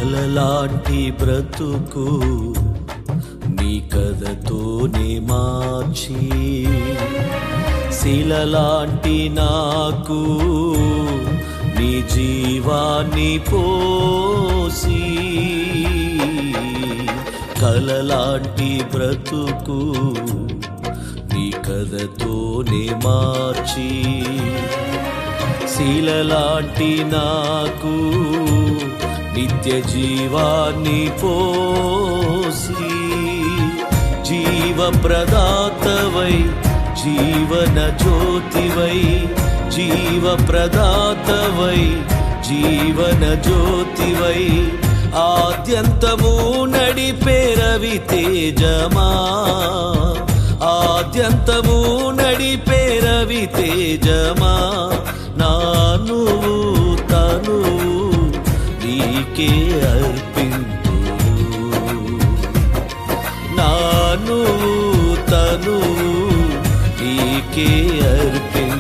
కలలాంటి బ్రతుకు నీ కథతోనే మార్చి, శిలలాంటి నాకు నీ జీవాన్ని పోసి, కలలాంటి బ్రతుకు నీ కథతోనే మార్చి, శిలలాంటి నాకు నిత్య జీవాన్ని పోసి, జీవప్రదాతవై జీవన జ్యోతివై, జీవప్రదాతవై జీవన జ్యోతివై, ఆద్యంతము నడిపే రవి తేజమా, ఆద్యంతము నడిపే రవి తేజమా, నాను తను నీకే అర్పింతును, నాను తను నీకే అర్పింతును.